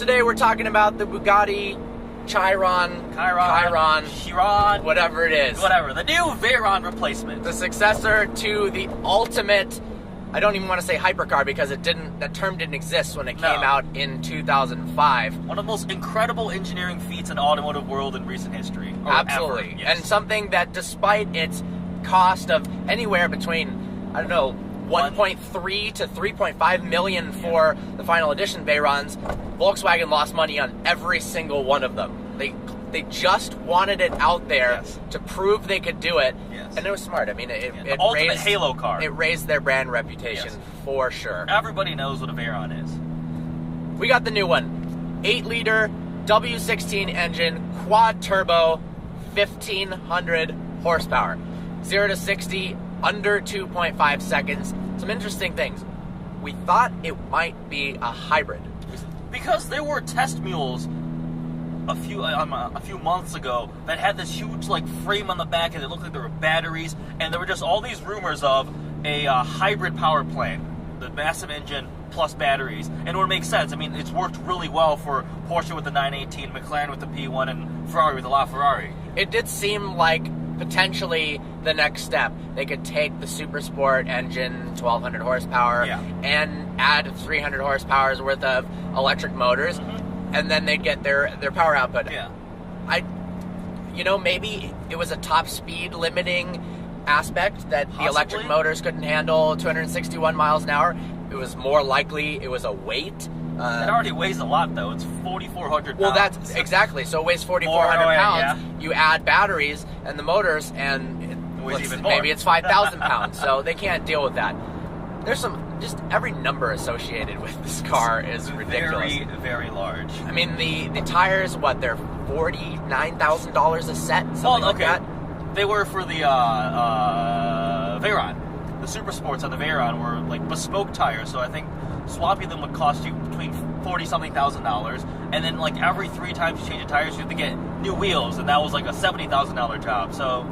Today we're talking about the Bugatti Chiron, whatever it is. Whatever, the new Veyron replacement. The successor to the ultimate, I don't even want to say hypercar because that term didn't exist when it came out in 2005. One of the most incredible engineering feats in the automotive world in recent history. Absolutely. Ever, yes. And something that despite its cost of anywhere between, I don't know, 1.3 to 3.5 million for the final edition Veyrons, Volkswagen lost money on every single one of them. They just wanted it out there to prove they could do it, and it was smart. I mean, it ultimate raised Halo car. It raised their brand reputation for sure. Everybody knows what a Veyron is. We got the new one, 8-liter W16 engine, quad turbo, 1,500 horsepower, 0 to 60 under 2.5 seconds. Some interesting things. We thought it might be a hybrid because there were test mules a few months ago that had this huge frame on the back, and it looked like there were batteries, and there were just all these rumors of a hybrid power plant, the massive engine plus batteries, and it would make sense. I mean, it's worked really well for Porsche with the 918, McLaren with the P1, and Ferrari with the LaFerrari. It did seem like potentially the next step. They could take the Super Sport engine, 1,200 horsepower, and add 300 horsepower's worth of electric motors, and then they'd get their power output. Maybe it was a top speed limiting aspect that the electric motors couldn't handle 261 miles an hour. It was more likely it was a weight. It already weighs a lot, though. It's 4,400 pounds. Well, that's exactly. So it weighs 4,400 pounds. You add batteries and the motors, and it weighs even more. Maybe it's 5,000 pounds. So they can't deal with that. There's just every number associated with this car is ridiculous. Very, very large. I mean, the tires, they're $49,000 a set, something like that? They were for the Veyron. The Super Sports on the Veyron were bespoke tires, so I think swapping them would cost you between $40-something thousand, and then every 3 times you change the tires, you have to get new wheels, and that was a $70,000 job. So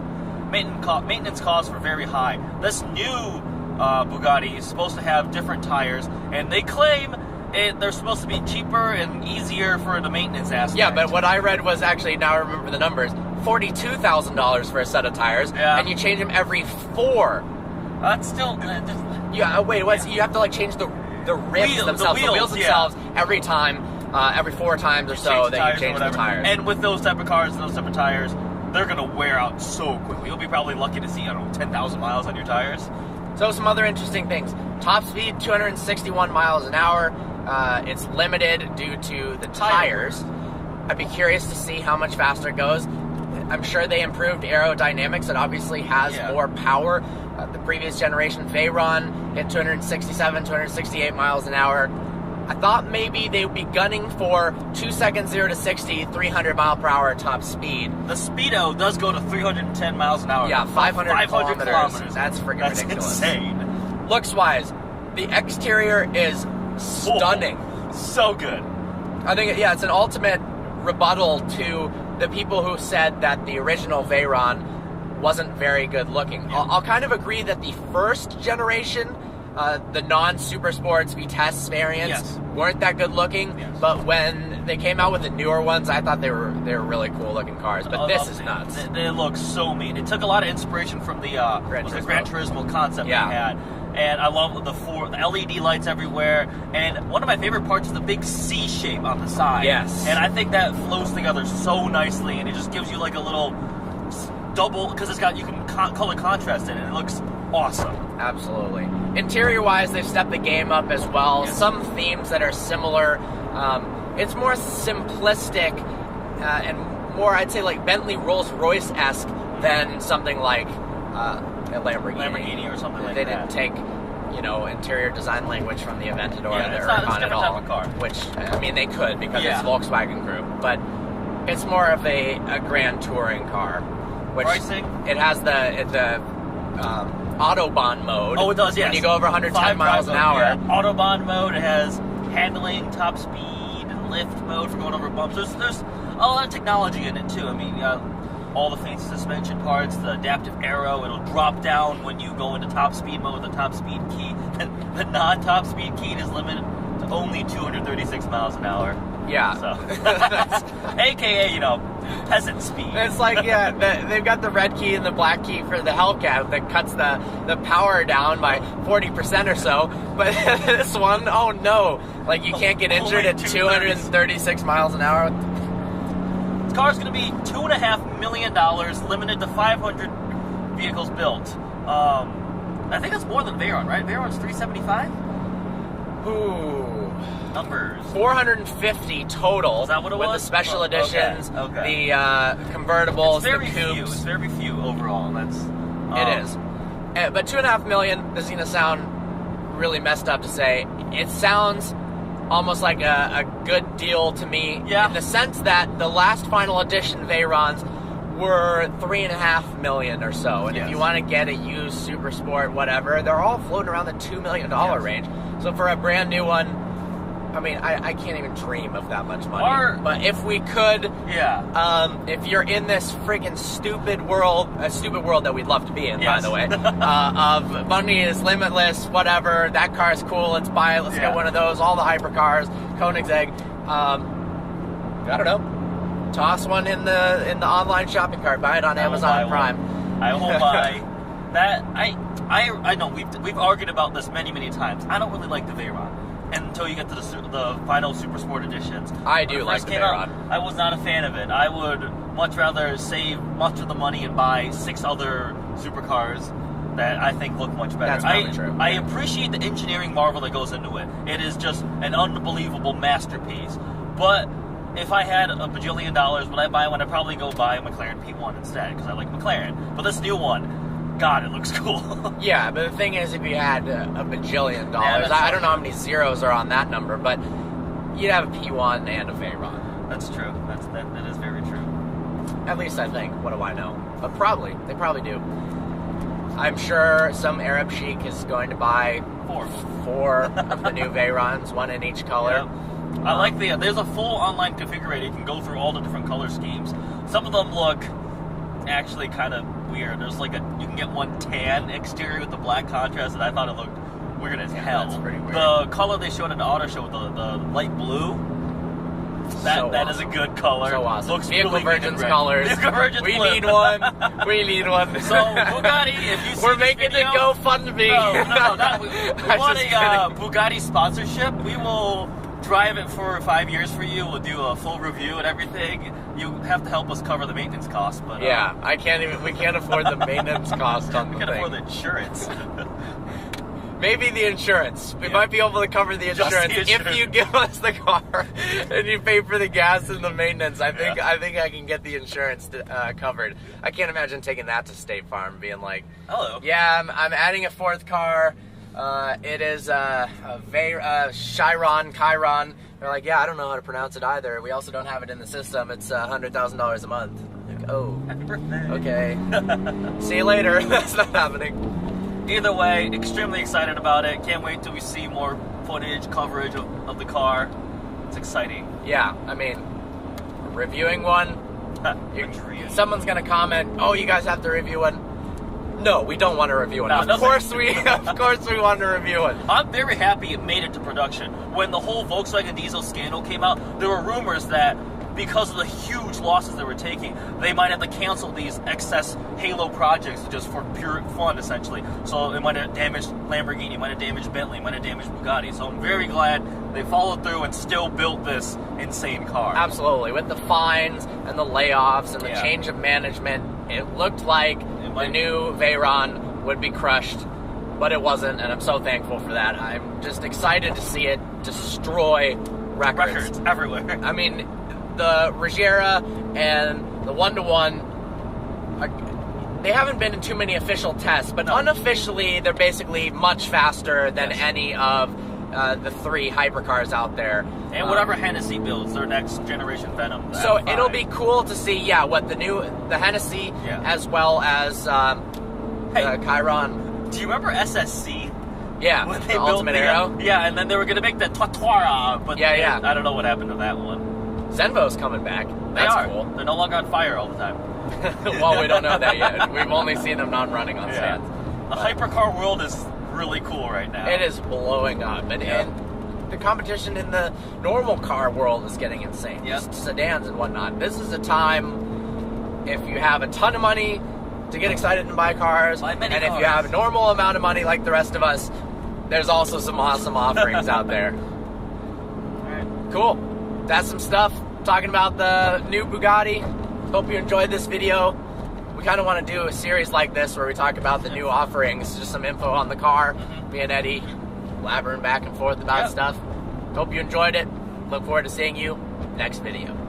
maintenance costs were very high. This new Bugatti is supposed to have different tires, and they claim they're supposed to be cheaper and easier for the maintenance aspect. Yeah, but what I read was actually, now I remember the numbers, $42,000 for a set of tires, and you change them every 4. That's still... you have to change the rims themselves, the wheels themselves, every time, every 4 times or so that you change the tires. And with those type of cars and those type of tires, they're going to wear out so quickly. You'll be probably lucky to see, 10,000 miles on your tires. So some other interesting things. Top speed, 261 miles an hour. It's limited due to the tires. I'd be curious to see how much faster it goes. I'm sure they improved aerodynamics. It obviously has more power. The previous generation Veyron hit 267, 268 miles an hour. I thought maybe they would be gunning for 2 seconds 0 to 60, 300 mile per hour top speed. The Speedo does go to 310 miles an hour. Yeah, 500 kilometers. That's freaking ridiculous. That's insane. Looks-wise, the exterior is stunning. So good. I think, it's an ultimate rebuttal to the people who said that the original Veyron wasn't very good looking. I'll kind of agree that the first generation, the non-Super Sports Vitesse variants, weren't that good looking, but when they came out with the newer ones, I thought they were really cool looking cars, but this is nuts. They look so mean. It took a lot of inspiration from the Gran Turismo concept they had. And I love the LED lights everywhere. And one of my favorite parts is the big C shape on the side. Yes. And I think that flows together so nicely, and it just gives you a little double, because you can color contrast in it. It looks awesome. Absolutely. Interior-wise, they've stepped the game up as well. Some themes that are similar. It's more simplistic and more, I'd say, Bentley Rolls-Royce-esque than something like a Lamborghini or something like that. They didn't take, interior design language from the Aventador or Huracan at all. Car. Which, they could because it's Volkswagen Group, but it's more of a grand touring car. Which pricing? It has the Autobahn mode. Oh, it does, yes. When you go over 110 miles an hour. Yeah. Autobahn mode, it has handling, top speed, and lift mode for going over bumps. There's a lot of technology in it, too. I mean, all the fancy suspension parts, the adaptive aero, it'll drop down when you go into top speed mode with the top speed key. The non-top speed key is limited to only 236 miles an hour. Yeah. So, AKA, you know, peasant speed. It's like, yeah, they've got the red key and the black key for the Hellcat that cuts the power down by 40% or so. But this one, oh no. Like, you can't get injured at 236 miles an hour. This car's going to be $2.5 million, limited to 500 vehicles built. I think that's more than Veyron, right? Veyron's 375? Ooh. Numbers. 450 total. Is that what it with was? the special editions, okay. The convertibles, the coupes. It's very few overall. That's it is. But $2.5 million, this is going to sound really messed up to say. It sounds almost like a good deal to me. Yeah. In the sense that the last final edition Veyrons were $3.5 million or so. And if you want to get a used Super Sport, whatever, they're all floating around the $2 million range. So for a brand new one, I mean, I can't even dream of that much money. But if we could, if you're in this freaking stupid world, a stupid world that we'd love to be in, by the way, of money is limitless, whatever, that car is cool, let's buy it, let's get one of those, all the hypercars, Koenigsegg, I don't know, toss one in the online shopping cart, buy it on Amazon Prime. I will buy that. I know we've argued about this many times. I don't really like the Veyron. And until you get to the final Super Sport editions. I do like the Veyron. I was not a fan of it. I would much rather save much of the money and buy 6 other supercars that I think look much better. That's probably true. I appreciate the engineering marvel that goes into it. It is just an unbelievable masterpiece. But if I had $1 bajillion, would I buy one? I'd probably go buy a McLaren P1 instead, because I like McLaren. But this new one, God, it looks cool. Yeah, but the thing is, if you had $1 bajillion, I don't know how many zeros are on that number, but you'd have a P1 and a Veyron. That's true. That is very true. At least I think. What do I know? But they probably do. I'm sure some Arab sheik is going to buy 4 of the new Veyrons, 1 in each color. Yep. I like there's a full online configurator. You can go through all the different color schemes. Some of them look actually kind of weird. There's like you can get one tan exterior with the black contrast, and I thought it looked weird as hell. That's pretty weird. The color they showed in the auto show with the light blue, that is a good color. So awesome. Looks Vehicle really Virgins colors. Vehicle Virgins we need one. We need one. So Bugatti, if you see we're making video, the GoFundMe. No, we want a Bugatti sponsorship. We will drive it for 5 years for you. We'll do a full review and everything. You have to help us cover the maintenance costs, but we can't afford the maintenance cost on the thing. We can't afford the insurance. Maybe the insurance. We might be able to cover the insurance if you give us the car and you pay for the gas and the maintenance. I think I can get the insurance covered. I can't imagine taking that to State Farm and being like, "Hello, yeah, I'm adding a 4th car. It is Chiron. They're like, yeah, I don't know how to pronounce it either. We also don't have it in the system. It's $100,000 a month. Like, oh, happy birthday. Okay. See you later. That's not happening. Either way, extremely excited about it. Can't wait till we see more footage, coverage of the car. It's exciting. Yeah, I mean, reviewing one. Someone's gonna comment, "Oh, you guys have to review one." No, we don't want to review it. Of course we want to review it. I'm very happy it made it to production. When the whole Volkswagen diesel scandal came out, there were rumors that because of the huge losses they were taking, they might have to cancel these excess Halo projects just for pure fun, essentially. So it might have damaged Lamborghini, it might have damaged Bentley, it might have damaged Bugatti. So I'm very glad they followed through and still built this insane car. Absolutely. With the fines and the layoffs and the change of management, it looked like the new Veyron would be crushed, but it wasn't, and I'm so thankful for that. I'm just excited to see it destroy records everywhere. I mean, the Regera and the 1-to-1, they haven't been in too many official tests, but unofficially, they're basically much faster than any of the 3 hypercars out there. And whatever Hennessy builds, their next generation Venom. So it'll be cool to see, what the Hennessy, as well as Chiron. Do you remember SSC? Yeah, when they the built Ultimate Aero? Yeah, and then they were going to make the Twatwara, but I don't know what happened to that one. Zenvo's coming back. That's cool. They're no longer on fire all the time. Well, we don't know that yet. We've only seen them not running on stands. The hypercar world is really cool right now. It is blowing up. And the competition in the normal car world is getting insane. Yep. Just sedans and whatnot. This is a time, if you have a ton of money, to get excited and buy cars. Buy many and cars. if you have a normal amount of money like the rest of us, there's also some awesome offerings out there. Alright. Cool. That's some stuff talking about the new Bugatti. Hope you enjoyed this video. We kind of want to do a series like this where we talk about the new offerings, just some info on the car. Me and Eddie blabbering back and forth about stuff. Hope you enjoyed it. Look forward to seeing you next video.